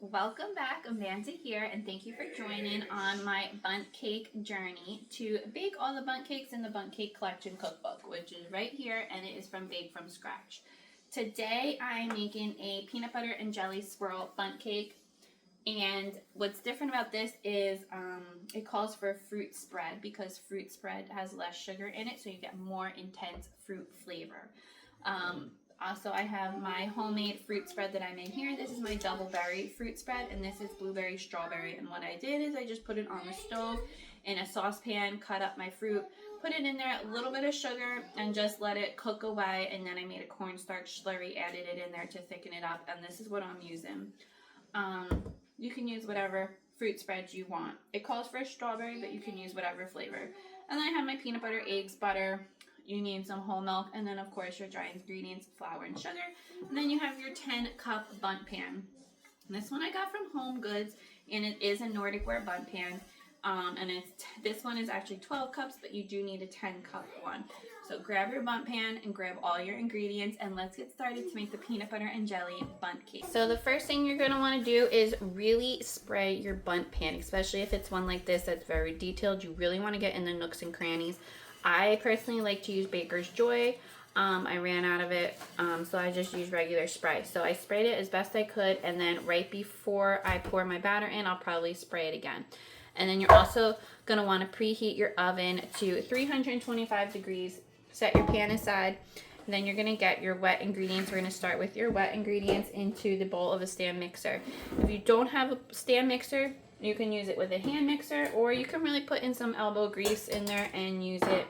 Welcome back, Amanda here, and thank you for joining on my bundt cake journey to bake all the bundt cakes in the Bundt Cake Collection cookbook, which is right here, and it is from Bake From Scratch. Today I'm making a peanut butter and jelly swirl bundt cake, and what's different about this is it calls for a fruit spread because fruit spread has less sugar in it, so you get more intense fruit flavor. Also, I have my homemade fruit spread that I made here. This is my double berry fruit spread, and this is blueberry strawberry. And what I did is I just put it on the stove in a saucepan, cut up my fruit, put it in there, a little bit of sugar, and just let it cook away. And then I made a cornstarch slurry, added it in there to thicken it up, and this is what I'm using. You can use whatever fruit spreads you want. It calls for a strawberry, but you can use whatever flavor. And then I have my peanut butter, eggs, butter. You need some whole milk, and then of course your dry ingredients, flour and sugar. And then you have your 10-cup bundt pan. And this one I got from Home Goods, and it is a Nordic ware bundt pan. And this one is actually 12 cups, but you do need a 10-cup one. So grab your bundt pan and grab all your ingredients, and let's get started to make the peanut butter and jelly bundt cake. So the first thing you're going to want to do is really spray your bundt pan, especially if it's one like this that's very detailed. You really want to get in the nooks and crannies. I personally like to use Baker's Joy. I ran out of it, so I just used regular spray. So I sprayed it as best I could, and then right before I pour my batter in, I'll probably spray it again. And then you're also going to want to preheat your oven to 325 degrees. Set your pan aside, and then you're going to get your wet ingredients. We're going to start with your wet ingredients into the bowl of a stand mixer. If you don't have a stand mixer, you can use it with a hand mixer, or you can really put in some elbow grease in there and use it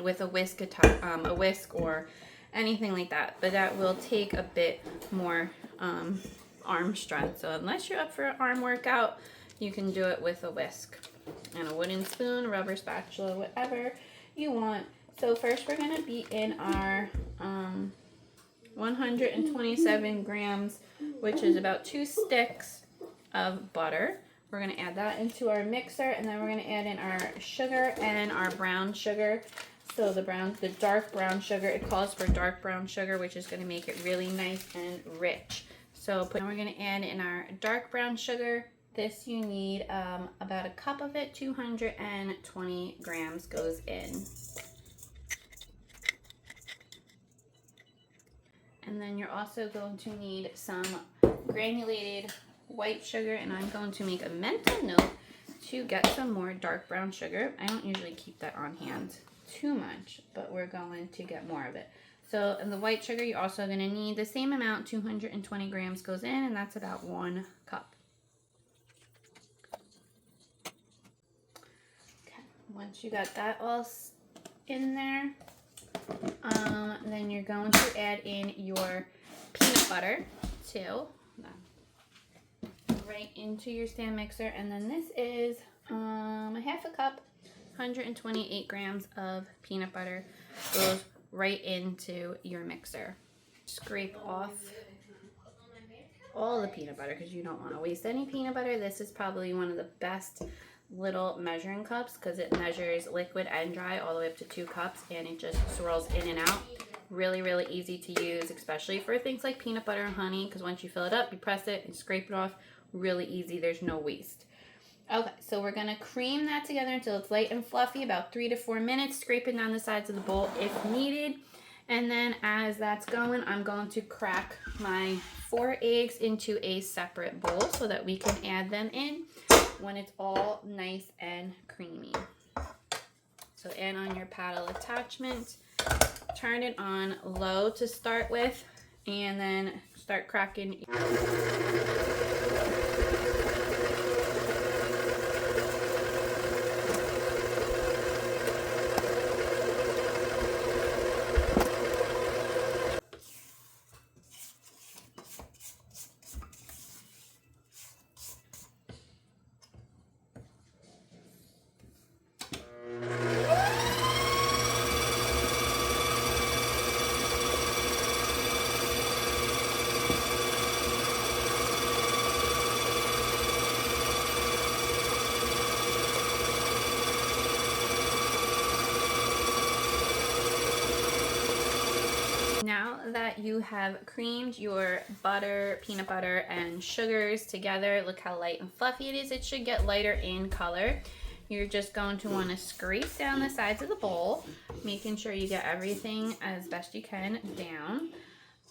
with a whisk or anything like that. But that will take a bit more arm strength. So unless you're up for an arm workout, you can do it with a whisk and a wooden spoon, a rubber spatula, whatever you want. So first we're going to beat in our 127 grams, which is about 2 sticks of butter. We're going to add that into our mixer, and then we're going to add in our sugar and our brown sugar. So the dark brown sugar, it calls for dark brown sugar, which is going to make it really nice and rich. So now we're going to add in our dark brown sugar. This you need about a cup of it, 220 grams goes in. And then you're also going to need some granulated white sugar, and I'm going to make a mental note to get some more dark brown sugar. I don't usually keep that on hand too much, but we're going to get more of it. So in the white sugar, you're also going to need the same amount, 220 grams goes in, and that's about 1 cup. Okay, once you got that all in there, then you're going to add in your peanut butter too. Right into your stand mixer, and then this is a half a cup, 128 grams of peanut butter goes right into your mixer. Scrape off all the peanut butter because you don't want to waste any peanut butter. This is probably one of the best little measuring cups because it measures liquid and dry all the way up to 2 cups, and it just swirls in and out. Really, really easy to use, especially for things like peanut butter and honey, because once you fill it up, you press it and scrape it off. Really easy, there's no waste. Okay, so we're gonna cream that together until it's light and fluffy, about 3 to 4 minutes, scraping down the sides of the bowl if needed. And then as that's going, I'm going to crack my 4 eggs into a separate bowl so that we can add them in when it's all nice and creamy. So add on your paddle attachment, turn it on low to start with, and then start cracking. that you have creamed your butter, peanut butter, and sugars together, look how light and fluffy it is. It should get lighter in color. You're just going to want to scrape down the sides of the bowl, making sure you get everything as best you can down.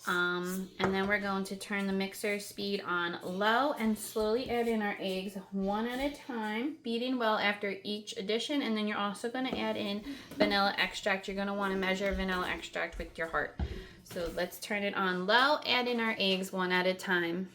And then we're going to turn the mixer speed on low and slowly add in our eggs one at a time, beating well after each addition. And then you're also going to add in vanilla extract. You're going to want to measure vanilla extract with your heart. So let's turn it on low, add in our eggs one at a time.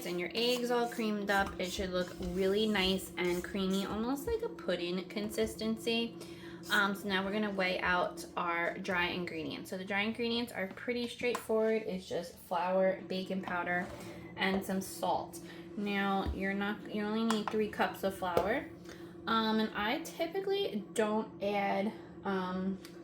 And your eggs all creamed up. It should look really nice and creamy, almost like a pudding consistency. So now we're gonna weigh out our dry ingredients. So the dry ingredients are pretty straightforward. It's just flour, baking powder, and some salt. Now you only need 3 cups of flour. And I typically don't add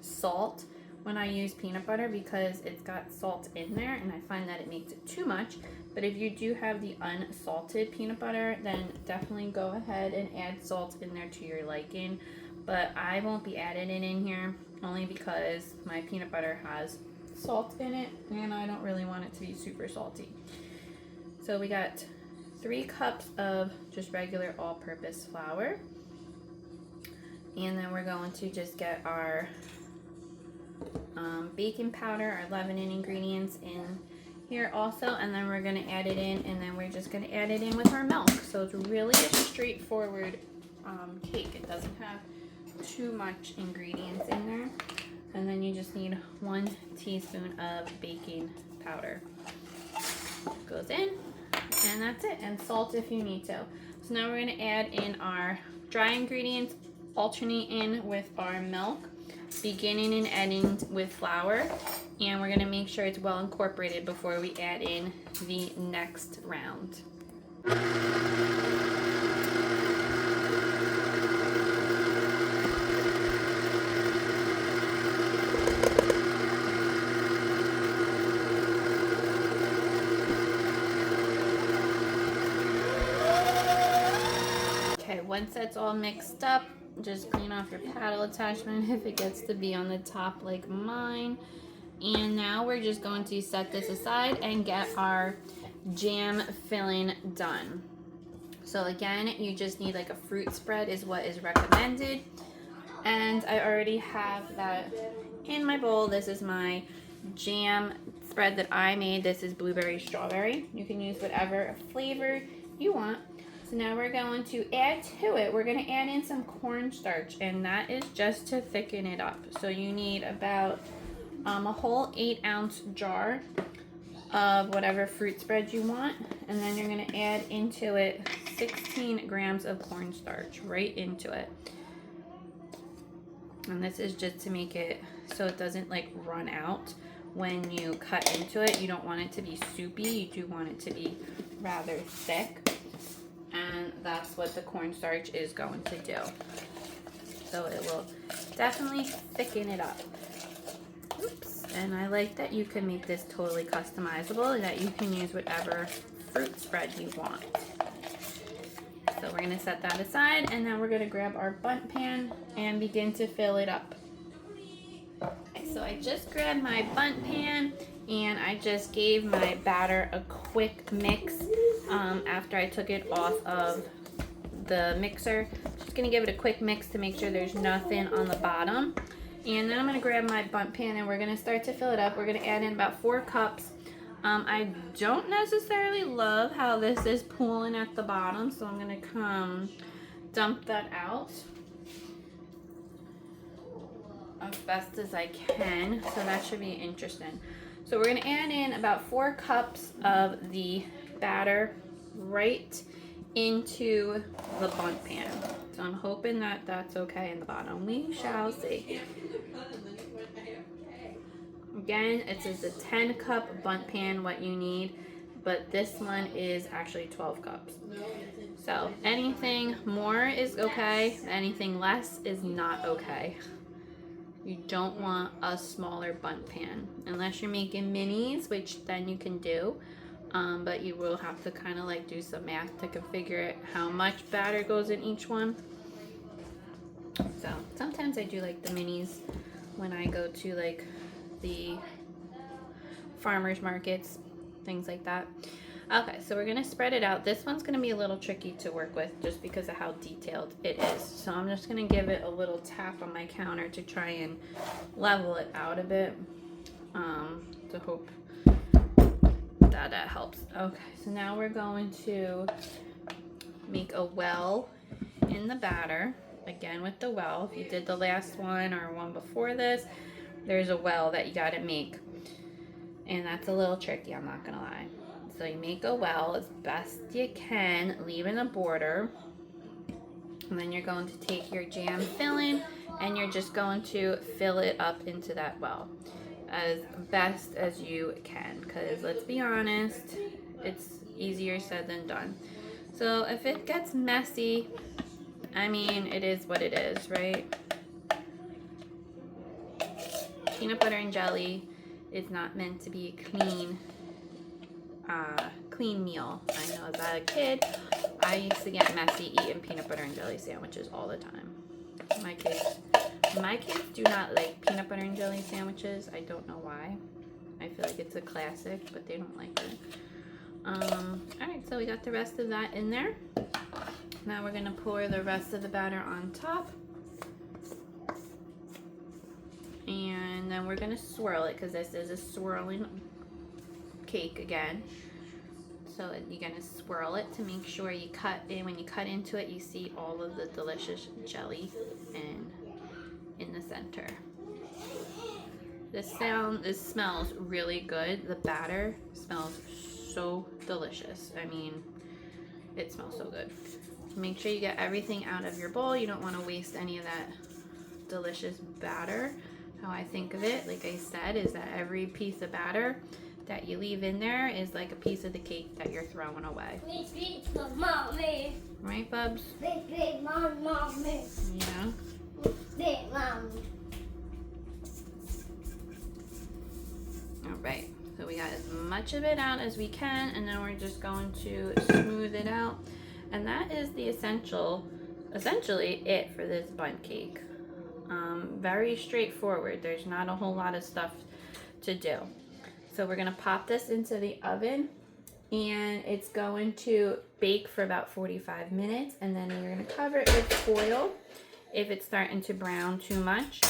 salt when I use peanut butter because it's got salt in there and I find that it makes it too much. But if you do have the unsalted peanut butter, then definitely go ahead and add salt in there to your liking. But I won't be adding it in here only because my peanut butter has salt in it and I don't really want it to be super salty. So we got 3 cups of just regular all-purpose flour. And then we're going to just get our baking powder, our leavening ingredients in here also, and then we're going to add it in, and then we're just going to add it in with our milk. So it's really a straightforward cake. It doesn't have too much ingredients in there. And then you just need 1 teaspoon of baking powder. Goes in, and that's it, and salt if you need to. So now we're going to add in our dry ingredients, alternate in with our milk, beginning and ending with flour, and we're going to make sure it's well incorporated before we add in the next round. Okay, once that's all mixed up, just clean off your paddle attachment if it gets to be on the top like mine. And now we're just going to set this aside and get our jam filling done. So again, you just need like a fruit spread is what is recommended. And I already have that in my bowl. This is my jam spread that I made. This is blueberry strawberry. You can use whatever flavor you want. So now we're going to add to it, we're going to add in some cornstarch, and that is just to thicken it up. So you need about a whole 8-ounce jar of whatever fruit spread you want, and then you're going to add into it 16 grams of cornstarch right into it. And this is just to make it so it doesn't like run out when you cut into it. You don't want it to be soupy, you do want it to be rather thick. And that's what the cornstarch is going to do. So it will definitely thicken it up. Oops. And I like that you can make this totally customizable and that you can use whatever fruit spread you want. So we're going to set that aside, and then we're going to grab our Bundt pan and begin to fill it up. Okay, so I just grabbed my Bundt pan and I just gave my batter a quick mix after I took it off of the mixer. Just gonna give it a quick mix to make sure there's nothing on the bottom. And then I'm gonna grab my Bundt pan and we're gonna start to fill it up. We're gonna add in about 4 cups. I don't necessarily love how this is pooling at the bottom, so I'm gonna come dump that out as best as I can. So that should be interesting. So we're gonna add in about 4 cups of the batter right into the Bundt pan. So I'm hoping that that's okay in the bottom. We shall see. Again, it says a 10-cup Bundt pan what you need, but this one is actually 12 cups. So anything more is okay, anything less is not okay. You don't want a smaller Bundt pan unless you're making minis, which then you can do. but you will have to kind of like do some math to configure it, how much batter goes in each one. So sometimes I do like the minis when I go to like the farmers markets, things like that. Okay, so we're gonna spread it out. This one's gonna be a little tricky to work with just because of how detailed it is. So I'm just gonna give it a little tap on my counter to try and level it out a bit, to hope that helps. Okay, so now we're going to make a well in the batter. Again with the well, if you did the last one or one before this, there's a well that you gotta make. And that's a little tricky, I'm not gonna lie. So you make a well as best you can, leaving a border. And then you're going to take your jam filling and you're just going to fill it up into that well as best as you can. Because let's be honest, it's easier said than done. So if it gets messy, I mean, it is what it is, right? Peanut butter and jelly is not meant to be a clean meal. I know as a kid, I used to get messy eating peanut butter and jelly sandwiches all the time. My kids do not like peanut butter and jelly sandwiches. I don't know why. I feel like it's a classic, but they don't like it. Alright, so we got the rest of that in there. Now we're gonna pour the rest of the batter on top. And then we're gonna swirl it because this is a swirling cake again. So you're gonna swirl it to make sure you cut in. When you cut into it, you see all of the delicious jelly in the center. This smells really good. The batter smells so delicious. I mean, it smells so good. Make sure you get everything out of your bowl. You don't want to waste any of that delicious batter. How I think of it, like I said, is that every piece of batter that you leave in there is like a piece of the cake that you're throwing away. Mommy. Right, Bubs? Mommy. Yeah. Alright, so we got as much of it out as we can, and then we're just going to smooth it out. And that is the essentially it for this Bundt cake. Very straightforward. There's not a whole lot of stuff to do. So we're gonna pop this into the oven, and it's going to bake for about 45 minutes, and then you're gonna cover it with foil if it's starting to brown too much,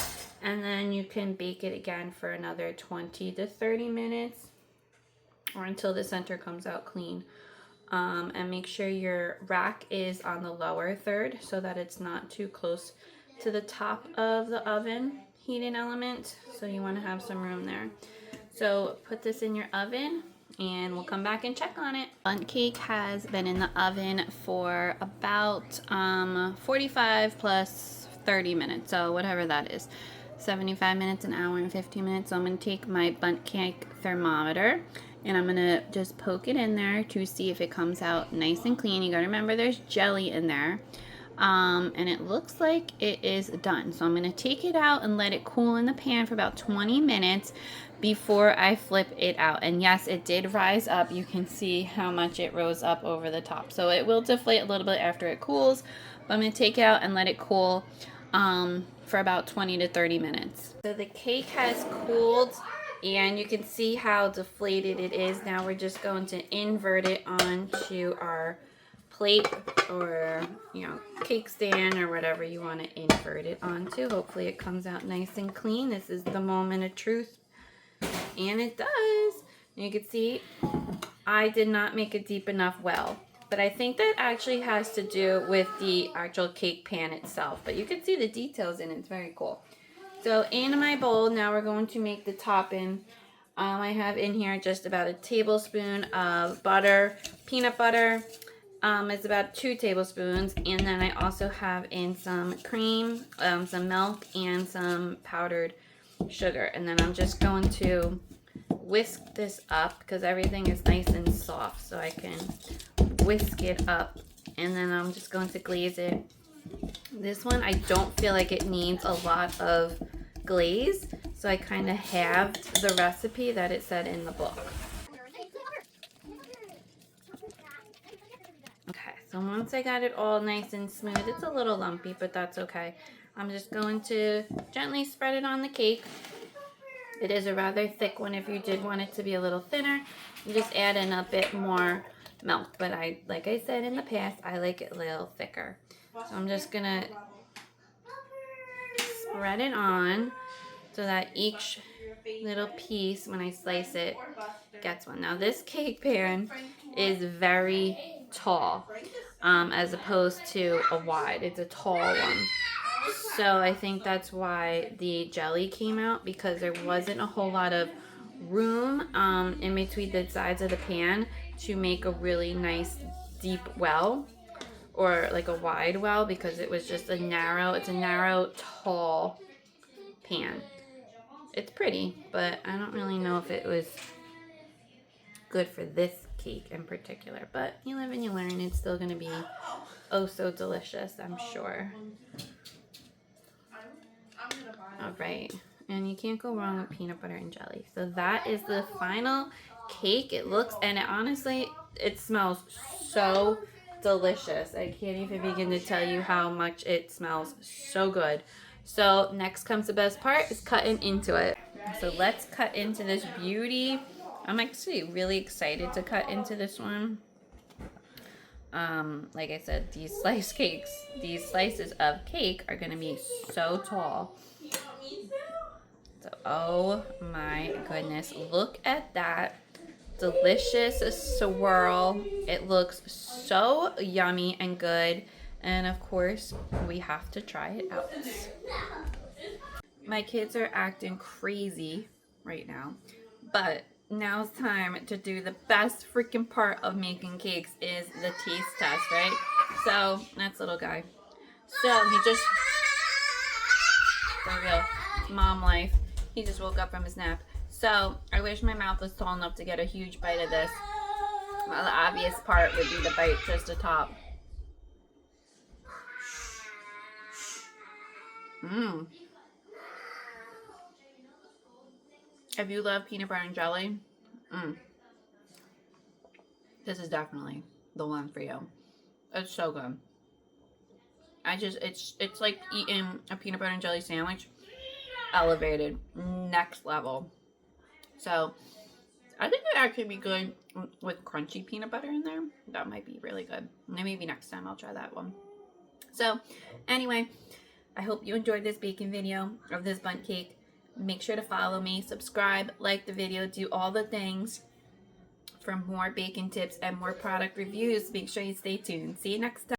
and then you can bake it again for another 20 to 30 minutes or until the center comes out clean. And make sure your rack is on the lower third so that it's not too close to the top of the oven heating element. So you want to have some room there. So put this in your oven and we'll come back and check on it. Bundt cake has been in the oven for about 45 plus 30 minutes. So whatever that is. 75 minutes, an hour and 15 minutes. So I'm going to take my Bundt cake thermometer and I'm going to just poke it in there to see if it comes out nice and clean. You got to remember there's jelly in there. And it looks like it is done. So I'm going to take it out and let it cool in the pan for about 20 minutes before I flip it out. And yes, it did rise up. You can see how much it rose up over the top. So it will deflate a little bit after it cools. But I'm going to take it out and let it cool for about 20 to 30 minutes. So the cake has cooled and you can see how deflated it is. Now we're just going to invert it onto our plate or, you know, cake stand or whatever you want to invert it onto. Hopefully it comes out nice and clean. This is the moment of truth. And it does. You can see I did not make a deep enough well. But I think that actually has to do with the actual cake pan itself. But you can see the details in it. It's very cool. So in my bowl, now we're going to make the topping. I have in here just about a tablespoon of butter, peanut butter. It's about 2 tablespoons. And then I also have in some cream, some milk, and some powdered sugar. And then I'm just going to whisk this up because everything is nice and soft. So I can whisk it up. And then I'm just going to glaze it. This one, I don't feel like it needs a lot of glaze. So I kind of have the recipe that it said in the book. And once I got it all nice and smooth, it's a little lumpy, but that's okay. I'm just going to gently spread it on the cake. It is a rather thick one. If you did want it to be a little thinner, you just add in a bit more milk. But like I said in the past, I like it a little thicker. So I'm just gonna spread it on so that each little piece, when I slice it, gets one. Now this cake pan is very tall, as opposed to a wide. It's a tall one. So I think that's why the jelly came out, because there wasn't a whole lot of room in between the sides of the pan to make a really nice deep well, or like a wide well, because it was just it's a narrow, tall pan. It's pretty, but I don't really know if it was good for this cake in particular. But you live and you learn. It's still going to be oh so delicious, I'm sure. All right, and you can't go wrong with peanut butter and jelly. So that is the final cake. It looks, and it honestly, it smells so delicious. I can't even begin to tell you how much it smells so good. So next comes the best part, is cutting into it. So let's cut into this beauty. I'm actually really excited to cut into this one. Like I said, these slices of cake are gonna be so tall. So, oh my goodness, look at that delicious swirl. It looks so yummy and good. And of course, we have to try it out. My kids are acting crazy right now, but now's time to do the best freaking part of making cakes, is the taste test, right? So that's little guy. So he just, for real, mom life. He just woke up from his nap. So I wish my mouth was tall enough to get a huge bite of this. Well, the obvious part would be the bite just the top. Mmm. If you love peanut butter and jelly, this is definitely the one for you. It's so good. It's like eating a peanut butter and jelly sandwich, elevated, next level. So I think it actually be good with crunchy peanut butter in there. That might be really good. Maybe next time I'll try that one. So anyway, I hope you enjoyed this baking video of this Bundt cake. Make sure to follow me, subscribe, like the video, do all the things. For more baking tips and more product reviews, make sure you stay tuned. See you next time.